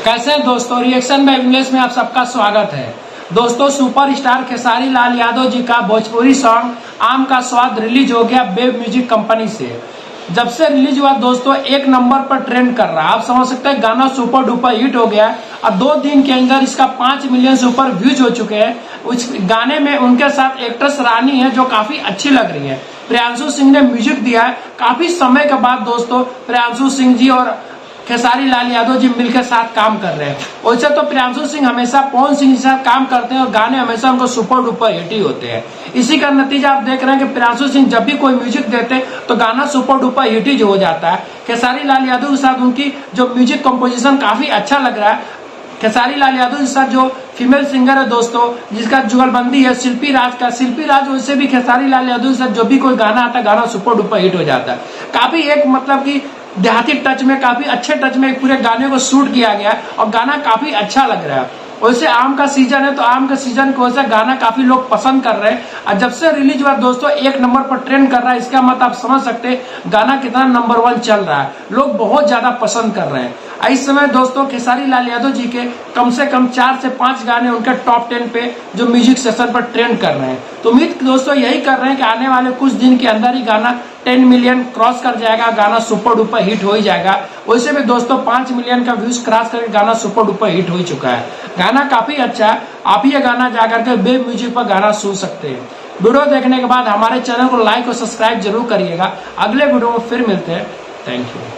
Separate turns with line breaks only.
कैसे हैं दोस्तों, रिएक्शन बाय इंग्लिश में आप सबका स्वागत है। दोस्तों, सुपरस्टार खेसारी लाल यादव जी का भोजपुरी सॉन्ग आम का स्वाद रिलीज हो गया वेब म्यूजिक कंपनी से। जब से रिलीज हुआ दोस्तों, एक नंबर पर ट्रेंड कर रहा है। आप समझ सकते हैं, गाना सुपर डुपर हिट हो गया और 2 दिन के अंदर इसका 5 मिलियन से ऊपर व्यूज हो चुके हैं। उस गाने में उनके साथ एक्ट्रेस रानी है जो काफी अच्छी लग रही है। प्रियांशु सिंह ने म्यूजिक दिया है। काफी समय के बाद दोस्तों प्रियांशु सिंह जी और खेसारी लाल यादव जी मिलकर साथ काम कर रहे हैं। वैसे तो प्रियांशु सिंह हमेशा पवन सिंह के साथ काम करते हैं और गाने हमेशा उनको सुपर डुपर हिट ही होते हैं। इसी का नतीजा आप देख रहे हैं कि प्रियांशु सिंह जब भी कोई म्यूजिक देते हैं तो गाना सुपर डुपर हिट ही हो जाता है। खेसारी लाल यादव के साथ उनकी जो म्यूजिक कंपोजिशन काफी अच्छा लग रहा है। खेसारी लाल यादव के साथ जो फीमेल सिंगर है दोस्तों, जिसका जुगलबंदी है शिल्पी राज का। शिल्पी राज वैसे भी खेसारी लाल यादव के साथ जो भी कोई गाना आता है, गाना सुपर डुपर हिट हो जाता है। काफी एक मतलब की देहाती टच में, काफी अच्छे टच में पूरे गाने को शूट किया गया है और गाना काफी अच्छा लग रहा है। वैसे आम का सीजन है तो आम के सीजन की वजह से गाना काफी लोग पसंद कर रहे हैं और जब से रिलीज हुआ दोस्तों एक नंबर पर ट्रेंड कर रहा है। इसका मतलब आप समझ सकते हैं गाना कितना नंबर 1 चल रहा है, लोग बहुत ज्यादा पसंद कर रहे हैं। इस समय दोस्तों खेसारी लाल यादव जी के कम से कम 4 से 5 गाने उनके टॉप 10 पे जो म्यूजिक सेशन पर ट्रेंड कर रहे हैं। तो उम्मीद दोस्तों यही कर रहे हैं कि आने वाले कुछ दिन के अंदर ही गाना 10 मिलियन क्रॉस कर जाएगा, गाना सुपर डुपर हिट हो ही जाएगा। वैसे भी दोस्तों 5 मिलियन का व्यूज क्रॉस करके गाना सुपर डुपर हिट हो चुका है। गाना काफी अच्छा है। आप ये गाना जाकर के वेब म्यूजिक पर गाना सुन सकते हैं। वीडियो देखने के बाद हमारे चैनल को लाइक और सब्सक्राइब जरूर करिएगा। अगले वीडियो में फिर मिलते हैं। Thank you.